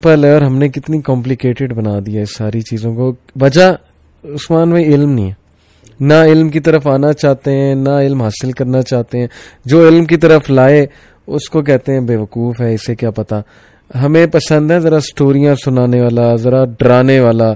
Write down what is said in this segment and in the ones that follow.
پل ہے اور ہم نے کتنی کمپلیکیٹڈ بنا دیا اس ساری چیزوں کو. وجہ عثمان میں علم نہیں ہے, نہ علم کی طرف آنا چاہتے ہیں, نہ علم حاصل کرنا چاہتے ہیں. جو علم کی طرف لائے اس کو کہتے ہیں بے وقوف ہے, اسے کیا پتا. ہمیں پسند ہے ذرا سٹوریاں سنانے والا, ذرا ڈرانے والا,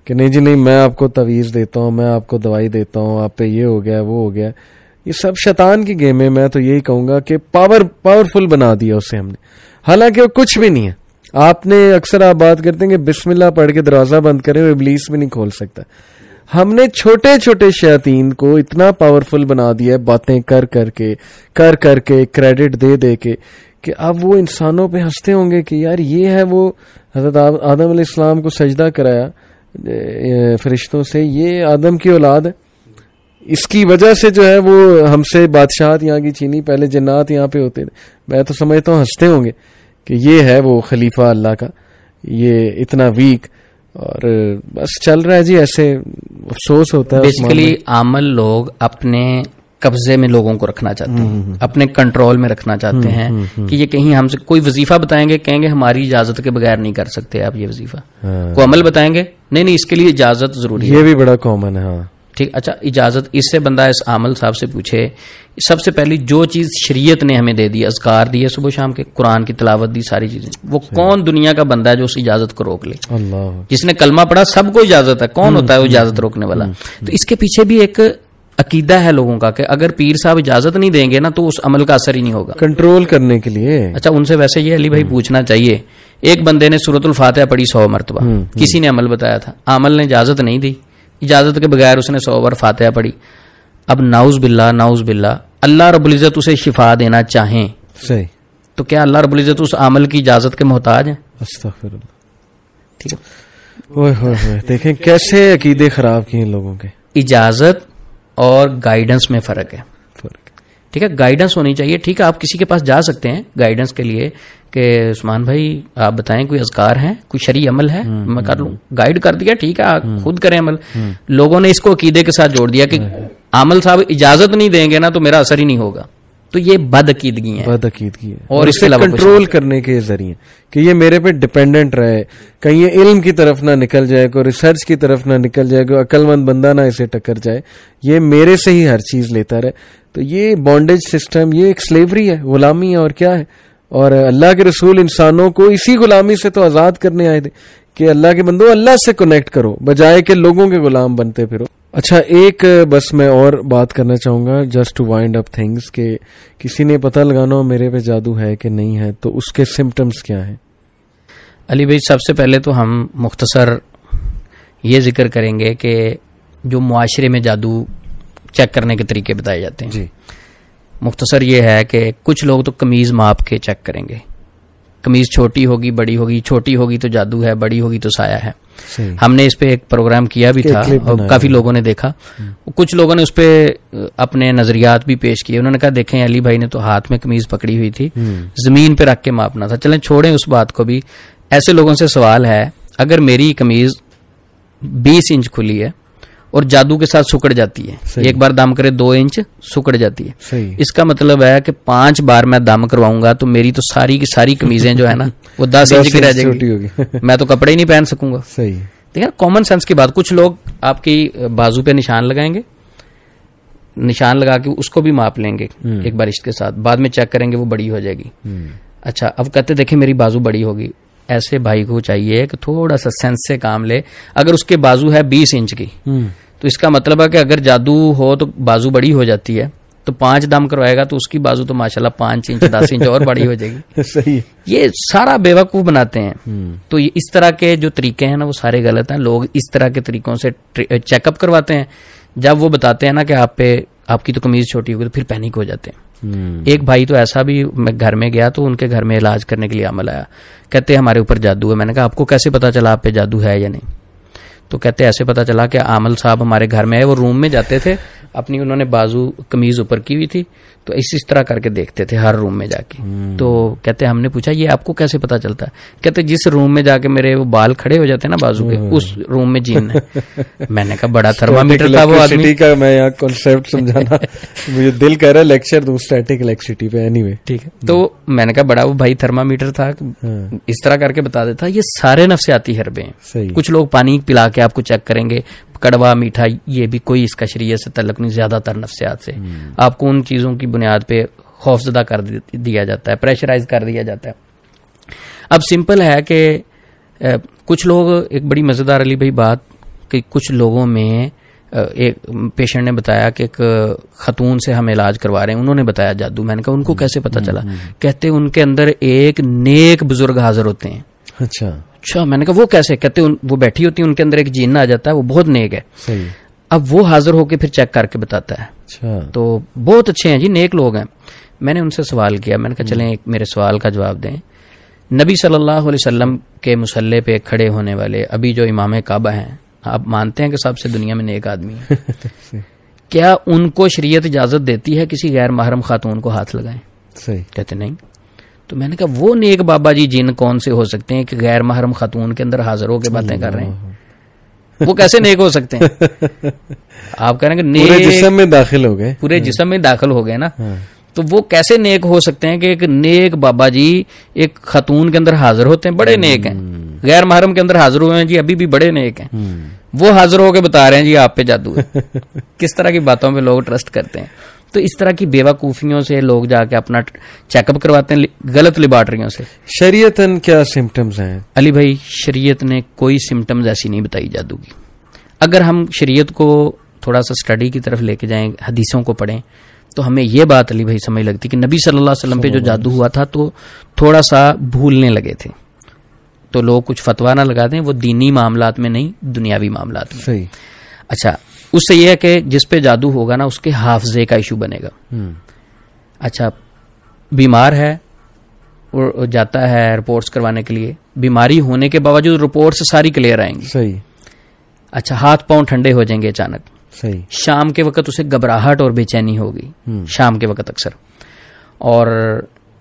کہ نہیں جی نہیں میں آپ کو تعویذ دیتا ہوں, میں آپ کو دوائی دیتا ہوں, آپ پہ یہ ہو گیا وہ ہو گیا. یہ سب شیطان کی گیم ہے. میں تو یہی کہوں گا کہ پاورفل بنا دیا اسے ہم نے, حالانکہ وہ کچھ بھی نہیں ہے. آپ نے اکثر آپ بات کرتے ہیں کہ بسم اللہ پڑھ کے دروازہ بند کرے, وہ ابلیس بھی نہیں کھول سکتا. ہم نے چھوٹے چھوٹے شیاطین کو اتنا پاورفل بنا دیا ہے باتیں کر کر کے کریڈٹ دے دے کے, کہ اب وہ انسانوں پہ ہنستے ہوں گے کہ یار یہ ہے وہ حضرت آدم علیہ السلام کو سجدہ کرایا فرشتوں سے, یہ آدم کی اولاد ہے, اس کی وجہ سے جو ہے وہ ہم سے بادشاہت یہاں کی چھینی, پہلے جنات یہاں پہ ہوتے تھے. میں تو سمجھتا ہوں ہنستے ہوں گے کہ یہ ہے وہ خلیفہ اللہ کا, یہ اتنا ویک, اور بس چل رہا ہے جی ایسے. افسوس ہوتا ہے. بیسیکلی عامل لوگ اپنے قبضے میں لوگوں کو رکھنا چاہتے ہیں, اپنے کنٹرول میں رکھنا چاہتے ہیں, کہ یہ کہیں ہم سے کوئی وظیفہ بتائیں گے, کہیں گے ہماری اجازت کے بغیر نہیں کر سکتے آپ یہ وظیفہ. کوئی عمل بتائیں گے, نہیں اس کے لیے اجازت ضروری ہے. یہ بھی بڑا کامن ہے. ہاں ٹھیک, اچھا اجازت اس سے بندہ اس عامل صاحب سے پوچھے, سب سے پہلی جو چیز شریعت نے ہمیں دے دی, اذکار دیے صبح شام کے, قرآن کی تلاوت دی, ساری چیزیں, وہ کون دنیا کا بندہ ہے جو اس اجازت کو روک لے؟ اللہ. جس نے کلمہ پڑھا سب کو اجازت ہے, کون ہوتا ہے وہ اجازت روکنے والا؟ تو اس کے پیچھے بھی ایک عقیدہ ہے لوگوں کا کہ اگر پیر صاحب اجازت نہیں دیں گے نا تو اس عمل کا اثر ہی نہیں ہوگا, کنٹرول کرنے کے لیے. اچھا ان سے ویسے یہ علی بھائی پوچھنا چاہیے, ایک بندے نے سورۃ الفاتحہ پڑھی 100 مرتبہ, کسی نے عمل بتایا تھا, عامل نے اجازت نہیں دی, اجازت کے بغیر اس نے 100 بار فاتحہ پڑھی. اب نعوذ باللہ اللہ رب العزت اسے شفا دینا چاہیں صحیح, تو کیا اللہ رب العزت اس عمل کی اجازت کے محتاج ہیں؟ استغفر اللہ. ٹھیک ہے, دیکھیں کیسے عقیدے خراب کیے لوگوں کے. اجازت اور گائیڈنس میں فرق ہے. ٹھیک ہے, گائیڈنس ہونی چاہیے. ٹھیک ہے, آپ کسی کے پاس جا سکتے ہیں گائیڈنس کے لیے کہ عثمان بھائی آپ بتائیں کوئی اذکار ہیں, کوئی شرعی عمل ہے, میں کر لوں, گائیڈ کر دیا, ٹھیک ہے خود کریں عمل. لوگوں نے اس کو عقیدے کے ساتھ جوڑ دیا کہ عامل صاحب اجازت نہیں دیں گے نا تو میرا اثر ہی نہیں ہوگا. تو یہ بد عقیدگی ہے, اور اس کے علاوہ کنٹرول کرنے کے ذریعے کہ یہ میرے پہ ڈپینڈنٹ رہے, کہیں یہ علم کی طرف نہ نکل جائے, کوئی ریسرچ کی طرف نہ نکل جائے, کوئی عقل مند بندہ نہ اسے ٹکر جائے, یہ میرے سے ہی ہر چیز لیتا رہے. تو یہ بانڈیج سسٹم, یہ ایک سلیوری ہے, غلامی ہے, اور کیا ہے. اور اللہ کے رسول انسانوں کو اسی غلامی سے تو آزاد کرنے آئے تھے کہ اللہ کے بندو اللہ سے کنیکٹ کرو بجائے کہ لوگوں کے غلام بنتے پھرو. اچھا ایک بس میں اور بات کرنا چاہوں گا just to wind up things, کہ کسی نے پتہ لگانا ہو میرے پہ جادو ہے کہ نہیں ہے, تو اس کے سمٹمز کیا ہیں؟ علی بھائی سب سے پہلے تو ہم مختصر یہ ذکر کریں گے کہ جو معاشرے میں جادو چیک کرنے کے طریقے بتائے جاتے ہیں. جی مختصر یہ ہے کہ کچھ لوگ تو قمیض ماپ کے چیک کریں گے, قمیض چھوٹی ہوگی بڑی ہوگی, چھوٹی ہوگی تو جادو ہے, بڑی ہوگی تو سایہ ہے. ہم نے اس پہ ایک پروگرام کیا بھی تھا اور کافی لوگوں نے دیکھا. کچھ لوگوں نے اس پہ اپنے نظریات بھی پیش کیے. انہوں نے کہا دیکھیں علی بھائی نے تو ہاتھ میں قمیض پکڑی ہوئی تھی, زمین پہ رکھ کے ماپنا تھا. چلیں چھوڑیں اس بات کو بھی. ایسے لوگوں سے سوال ہے, اگر میری قمیض 20 انچ کھلی ہے اور جادو کے ساتھ سکڑ جاتی ہے, ایک بار دم کرے 2 انچ سکڑ جاتی ہے, اس کا مطلب ہے کہ 5 بار میں دم کرواؤں گا تو میری تو ساری کی ساری قمیضیں جو ہے نا وہ 10 انچ کی رہ جائیں گی, میں تو کپڑے ہی نہیں پہن سکوں گا. دیکھیں کامن سینس کی بات. کچھ لوگ آپ کی بازو پہ نشان لگائیں گے, نشان لگا کے اس کو بھی ماپ لیں گے ایک بار اس کے ساتھ, بعد میں چیک کریں گے وہ بڑی ہو جائے گی. اچھا اب کہتے دیکھیں میری بازو بڑی ہوگی. ایسے بھائی کو چاہیے کہ تھوڑا سا سینس سے کام لے. اگر اس کے بازو ہے 20 انچ کی تو اس کا مطلب ہے کہ اگر جادو ہو تو بازو بڑی ہو جاتی ہے, تو 5 دم کروائے گا تو اس کی بازو تو ماشاءاللہ 5 انچ 10 انچ اور بڑی ہو جائے گی. صحیح. یہ سارا بے وقوف بناتے ہیں. تو اس طرح کے جو طریقے ہیں نا وہ سارے غلط ہیں. لوگ اس طرح کے طریقوں سے چیک اپ کرواتے ہیں. جب وہ بتاتے ہیں نا کہ آپ کی تو قمیض چھوٹی ہوگی تو پھر پینک ہو جاتے ہیں. ایک بھائی تو ایسا بھی, میں گھر میں گیا تو ان کے گھر میں علاج کرنے کے لیے عمل آیا, کہتے ہمارے اوپر جادو ہے. میں نے کہا آپ کو کیسے پتا چلا آپ پہ جادو ہے یا نہیں؟ تو کہتے ایسے پتا چلا کہ عامل صاحب ہمارے گھر میں ہے, وہ روم میں جاتے تھے, اپنی انہوں نے بازو قمیض اوپر کی ہوئی تھی تو اس طرح کر کے دیکھتے تھے ہر روم میں جا کے. تو کہتے ہم نے پوچھا یہ آپ کو کیسے پتا چلتا ہے؟ کہتے جس روم میں جا کے میرے وہ بال کھڑے ہو جاتے ہیں نا بازو کے, اس روم میں جین ہے. میں نے کہا بڑا تھرمامیٹر تھا وہ آدمی کا. میں یہاں کانسیپٹ سمجھانا مجھے دل کہہ رہا ہے لیکچر دوں اسٹیٹک الیکٹریسٹی پہ. اینی وے ٹھیک ہے. تو میں نے کہا بڑا وہ بھائی تھرمامیٹر تھا, اس طرح کر کے بتا دیتا. یہ سارے نفسیاتی حربے ہیں. کچھ لوگ پانی پلا کے آپ کو چیک کریں گے, کڑوا میٹھا, یہ بھی کوئی اس کا شریعت سے تعلق نہیں. زیادہ تر نفسیات سے آپ کو ان چیزوں کی بنیاد پہ خوف زدہ کر دیا جاتا ہے, پریشرائز کر دیا جاتا ہے. اب سمپل ہے کہ کچھ لوگ, ایک بڑی مزیدار علی بھائی بات کہ کچھ لوگوں میں ایک پیشنٹ نے بتایا کہ ایک خاتون سے ہم علاج کروا رہے ہیں, انہوں نے بتایا جادو. میں نے کہا ان کو کیسے پتا چلا؟ کہتے ان کے اندر ایک نیک بزرگ حاضر ہوتے ہیں. اچھا. میں نے کہا وہ کیسے؟ کہتے وہ بیٹھی ہوتی ہے, ان کے اندر ایک جن آ جاتا ہے, وہ بہت نیک ہے. اب وہ حاضر ہو کے پھر چیک کر کے بتاتا ہے. تو بہت اچھے ہیں جی, نیک لوگ ہیں. میں نے ان سے سوال کیا, میں نے کہا چلیں ایک میرے سوال کا جواب دیں. نبی صلی اللہ علیہ وسلم کے مصلی پہ کھڑے ہونے والے ابھی جو امام کعبہ ہیں, آپ مانتے ہیں کہ سب سے دنیا میں نیک آدمی ہیں, کیا ان کو شریعت اجازت دیتی ہے کسی غیر محرم خاتون کو ہاتھ لگائیں؟ کہتے نہیں. تو میں نے کہا وہ نیک بابا جی جن کون سے ہو سکتے ہیں کہ غیر محرم خاتون کے اندر حاضر ہو کے باتیں کر رہے ہیں؟ وہ کیسے نیک ہو سکتے ہیں؟ آپ کہہ رہے ہیں کہ پورے جسم میں داخل ہو گئے, پورے جسم میں داخل ہو گئے نا, تو وہ کیسے نیک ہو سکتے ہیں کہ ایک نیک بابا جی ایک خاتون کے اندر حاضر ہوتے ہیں, بڑے نیک ہیں, غیر محرم کے اندر حاضر ہوئے ہیں جی, ابھی بھی بڑے نیک ہیں, وہ حاضر ہو کے بتا رہے ہیں جی آپ پہ جادو ہے. کس طرح کی باتوں پہ لوگ ٹرسٹ کرتے ہیں. تو اس طرح کی بیوقوفیوں سے لوگ جا کے اپنا چیک اپ کرواتے ہیں غلط لیبارٹریوں سے. شریعتاً کیا سمٹمز ہیں علی بھائی؟ شریعت نے کوئی سمٹمز ایسی نہیں بتائی جادو کی. اگر ہم شریعت کو تھوڑا سا اسٹڈی کی طرف لے کے جائیں, حدیثوں کو پڑھیں, تو ہمیں یہ بات علی بھائی سمجھ لگتی کہ نبی صلی اللہ علیہ وسلم پہ جو جادو ہوا تھا تو تھوڑا سا بھولنے لگے تھے. تو لوگ کچھ فتوا نہ لگا دیں, وہ دینی معاملات میں نہیں, دنیاوی معاملات میں. صحیح. اچھا, اس سے یہ ہے کہ جس پہ جادو ہوگا نا اس کے حافظے کا ایشو بنے گا. اچھا, بیمار ہے, جاتا ہے رپورٹس کروانے کے لیے, بیماری ہونے کے باوجود رپورٹس ساری کلیئر آئیں گی. صحیح. اچھا, ہاتھ پاؤں ٹھنڈے ہو جائیں گے اچانک. صحیح. شام کے وقت اسے گھبراہٹ اور بے چینی ہوگی, شام کے وقت اکثر, اور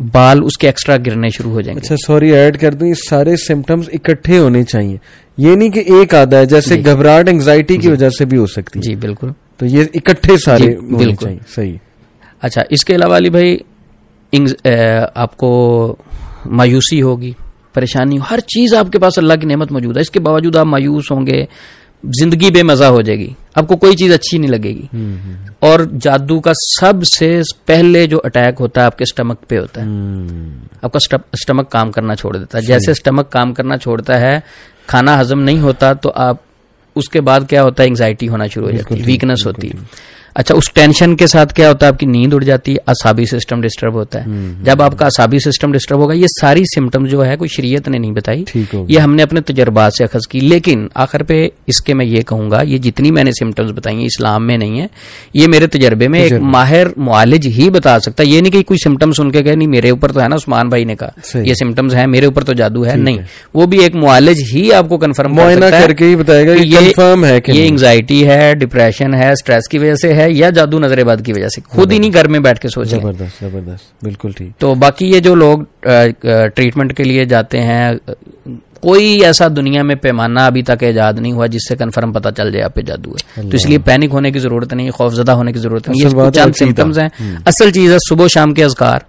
بال اس کے ایکسٹرا گرنے شروع ہو جائیں گے. اچھا سوری ایڈ کر دوں, یہ سارے سمٹمز اکٹھے ہونے چاہیے, یہ نہیں کہ ایک آدھا ہے, جیسے گھبراہٹ انگزائٹی کی وجہ سے بھی ہو سکتی ہے. جی بالکل, تو یہ اکٹھے سارے ہونے چاہیے. صحیح. اچھا, اس کے علاوہ علی بھائی آپ کو مایوسی ہوگی, پریشانی, ہر چیز آپ کے پاس اللہ کی نعمت موجود ہے, اس کے باوجود آپ مایوس ہوں گے, زندگی بے مزہ ہو جائے گی, آپ کو کوئی چیز اچھی نہیں لگے گی. اور جادو کا سب سے پہلے جو اٹیک ہوتا ہے آپ کے اسٹمک پہ ہوتا ہے. آپ کا اسٹمک کام کرنا چھوڑ دیتا ہے. جیسے اسٹمک کام کرنا چھوڑتا ہے, کھانا ہضم نہیں ہوتا, تو آپ اس کے بعد کیا ہوتا ہے, انگزائٹی ہونا شروع ہو جاتی ہے, ویکنس ہوتی ہے. اچھا, اس ٹینشن کے ساتھ کیا ہوتا ہے, آپ کی نیند اڑ جاتی ہے, اعصابی سسٹم ڈسٹرب ہوتا ہے. جب آپ کا اعصابی سسٹم ڈسٹرب ہوگا, یہ ساری سمٹم جو ہے کوئی شریعت نے نہیں بتائی, یہ ہم نے اپنے تجربات سے اخذ کی. لیکن آخر پہ اس کے میں یہ کہوں گا, یہ جتنی میں نے سمٹمز بتائی ہیں اسلام میں نہیں ہے, یہ میرے تجربے میں ایک ماہر معالج ہی بتا سکتا ہے. یہ نہیں کہ کوئی سمٹم سن کے گئے, نہیں میرے اوپر تو ہے نا, عثمان بھائی نے کہا یہ سمٹمز ہیں, میرے اوپر تو جادو ہے, نہیں, وہ بھی ایک معالج ہی آپ کو کنفرم کر کے ہی بتائے گا یہ انگزائٹی ہے, ڈپریشن ہے, اسٹریس کی وجہ سے ہے, یا جادو نظر بد کی وجہ سے. خود ہی نہیں گھر میں بیٹھ کے سوچیں. زبردست, بالکل ٹھیک. تو باقی یہ جو لوگ ٹریٹمنٹ کے لیے جاتے ہیں, کوئی ایسا دنیا میں پیمانہ ابھی تک ایجاد نہیں ہوا جس سے کنفرم پتا چل جائے آپ پہ جادو ہے. تو اس لیے پینک ہونے کی ضرورت نہیں, خوف زدہ ہونے کی ضرورت نہیں. یہ چند سمپٹمز ہیں. اصل چیز ہے صبح شام کے اذکار,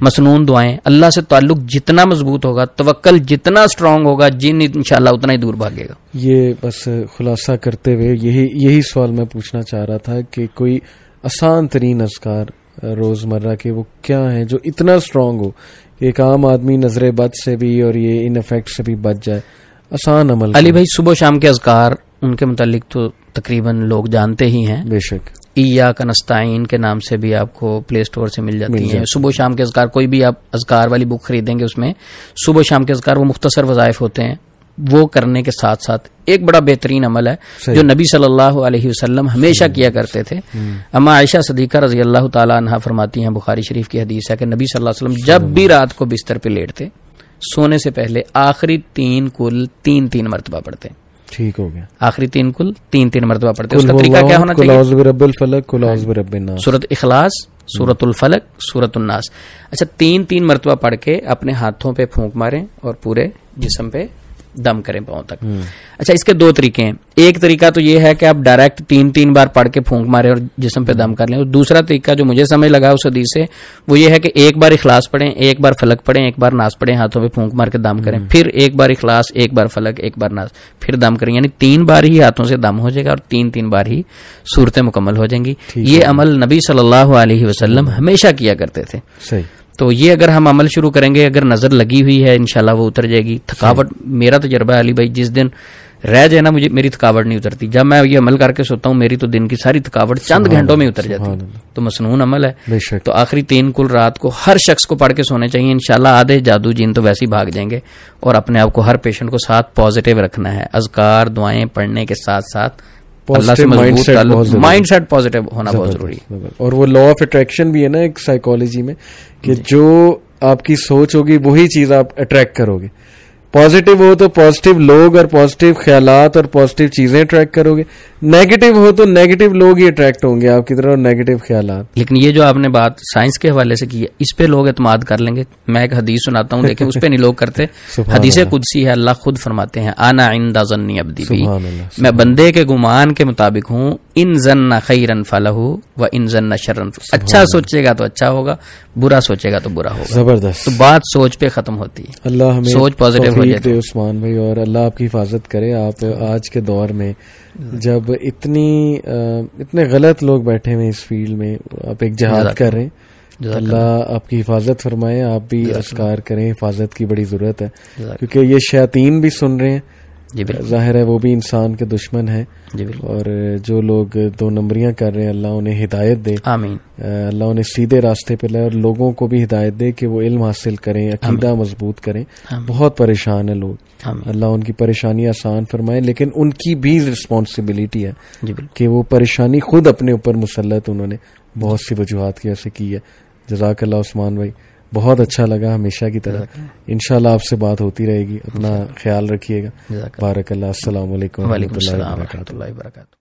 مسنون دعائیں, اللہ سے تعلق جتنا مضبوط ہوگا, توکل جتنا اسٹرانگ ہوگا, جن انشاءاللہ اتنا ہی دور بھاگے گا. یہ بس خلاصہ کرتے ہوئے یہی سوال میں پوچھنا چاہ رہا تھا کہ کوئی آسان ترین اذکار روزمرہ کے وہ کیا ہیں جو اتنا اسٹرانگ ہو کہ ایک عام آدمی نظر بد سے بھی اور یہ ان افیکٹ سے بھی بچ جائے, آسان عمل. علی بھائی صبح شام کے اذکار, ان کے متعلق تو تقریباً لوگ جانتے ہی ہیں. بے شک. ایاک نستعین کے نام سے بھی آپ کو پلے اسٹور سے مل جاتی ہیں. صبح شام کے اذکار, کوئی بھی آپ اذکار والی بک خریدیں گے, اس میں صبح شام کے اذکار, وہ مختصر وظائف ہوتے ہیں. وہ کرنے کے ساتھ ساتھ ایک بڑا بہترین عمل ہے جو نبی صلی اللہ علیہ وسلم ہمیشہ کیا کرتے تھے. اما عائشہ صدیقہ رضی اللہ تعالی عنہا فرماتی ہیں, بخاری شریف کی حدیث ہے کہ نبی صلی اللہ علیہ وسلم جب بھی رات کو بستر پہ لیٹتے, سونے سے پہلے آخری 3 مرتبہ پڑھتے. ٹھیک ہو گیا. آخری 3 کل 3 مرتبہ پڑھتے ہیں. اس کا طریقہ کیا ہونا چاہیے؟ قل اعوذ برب الفلق، قل اعوذ برب الناس، سورۃ اخلاص، سورۃ الفلق، سورۃ الناس. اچھا 3 مرتبہ پڑھ کے اپنے ہاتھوں پہ پھونک ماریں اور پورے جسم پہ دم کریں پاؤں تک. اچھا اس کے 2 طریقے ہیں. ایک طریقہ تو یہ ہے کہ آپ ڈائریکٹ 3 بار پڑھ کے پھونک مارے اور جسم پہ دم کر لیں. اور دوسرا طریقہ جو مجھے سمجھ لگا اس حدیث سے وہ یہ ہے کہ 1 بار اخلاص پڑھیں، 1 بار فلق پڑھیں، 1 بار ناس پڑھیں، ہاتھوں پہ پھونک مار کے دم کریں، پھر 1 بار اخلاص، 1 بار فلق، 1 بار ناس، پھر دم کریں. یعنی 3 بار ہی ہاتھوں سے دم ہو جائے گا اور 3 بار ہی صورتیں مکمل ہو جائیں گی. یہ عمل نبی صلی اللہ علیہ وسلم ہمیشہ کیا کرتے تھے. صحیح. تو یہ اگر ہم عمل شروع کریں گے، اگر نظر لگی ہوئی ہے انشاءاللہ وہ اتر جائے گی. تھکاوٹ، میرا تجربہ ہے علی بھائی، جس دن رہ جائے نا میری تھکاوٹ نہیں اترتی. جب میں یہ عمل کر کے سوتا ہوں میری تو دن کی ساری تھکاوٹ چند گھنٹوں میں اتر جاتی. تو مسنون عمل ہے. تو آخری 3 کل رات کو ہر شخص کو پڑھ کے سونے چاہیے. انشاءاللہ آدھے جادو جن تو ویسے ہی بھاگ جائیں گے. اور اپنے آپ کو ہر پیشنٹ کو ساتھ پازیٹیو رکھنا ہے. اذکار دعائیں پڑھنے کے ساتھ ساتھ اللہ سے مضبوط مائنڈ سیٹ پازیٹیو ہونا بہت ضروری ہے. اور وہ لا آف اٹریکشن بھی ہے نا ایک سائیکالوجی میں کہ جو آپ کی سوچ ہوگی وہی چیز آپ اٹریکٹ کرو گے. پازیٹیو ہو تو پازیٹیو لوگ اور پازیٹیو خیالات اور پازیٹیو چیزیں اٹریکٹ کرو گے. نیگیٹو ہو تو نیگیٹو لوگ ہی اٹریکٹ ہوں گے آپ کی طرف اور نیگیٹو خیالات. لیکن یہ جو آپ نے بات سائنس کے حوالے سے کی ہے اس پہ لوگ اعتماد کر لیں گے. میں ایک حدیث سناتا ہوں لیکن اس پہ نہیں لوگ کرتے. حدیث قدسی ہے، اللہ خود فرماتے ہیں انا عند ظن عبدی بی، میں بندے کے گمان کے مطابق ہوں. ان ظن خیرا فلہ و ان ظن شرا، اچھا سوچے گا تو اچھا ہوگا، برا سوچے گا تو برا ہوگا. زبردست. تو بات سوچ پہ ختم ہوتی ہے. اللہ ہمیں سوچ پازیٹیو ہو جائے تو عثمان بھائی، اور اللہ آپ کی حفاظت کرے. آپ آج کے دور میں جب اتنے غلط لوگ بیٹھے ہوئے اس فیلڈ میں، آپ ایک جہاد کر رہے ہیں. اللہ آپ کی حفاظت فرمائے. آپ بھی اذکار کریں، حفاظت کی بڑی ضرورت ہے کیونکہ یہ شیاطین بھی سن رہے ہیں. ظاہر ہے وہ بھی انسان کے دشمن ہیں. اور جو لوگ 2 نمبریاں کر رہے ہیں اللہ انہیں ہدایت دے. آمین. اللہ انہیں سیدھے راستے پہ لائے اور لوگوں کو بھی ہدایت دے کہ وہ علم حاصل کریں، عقیدہ مضبوط کریں. بہت پریشان ہیں لوگ. اللہ ان کی پریشانی آسان فرمائے. لیکن ان کی بھی رسپانسبلٹی ہے کہ وہ پریشانی خود اپنے اوپر مسلط انہوں نے بہت سی وجوہات کی ایسے کی ہے. جزاک اللہ عثمان بھائی، بہت اچھا لگا ہمیشہ کی طرح. انشاءاللہ آپ سے بات ہوتی رہے گی. اپنا خیال رکھیے گا. بارک اللہ. السلام علیکم و رحمۃ اللہ وبرکاتہ.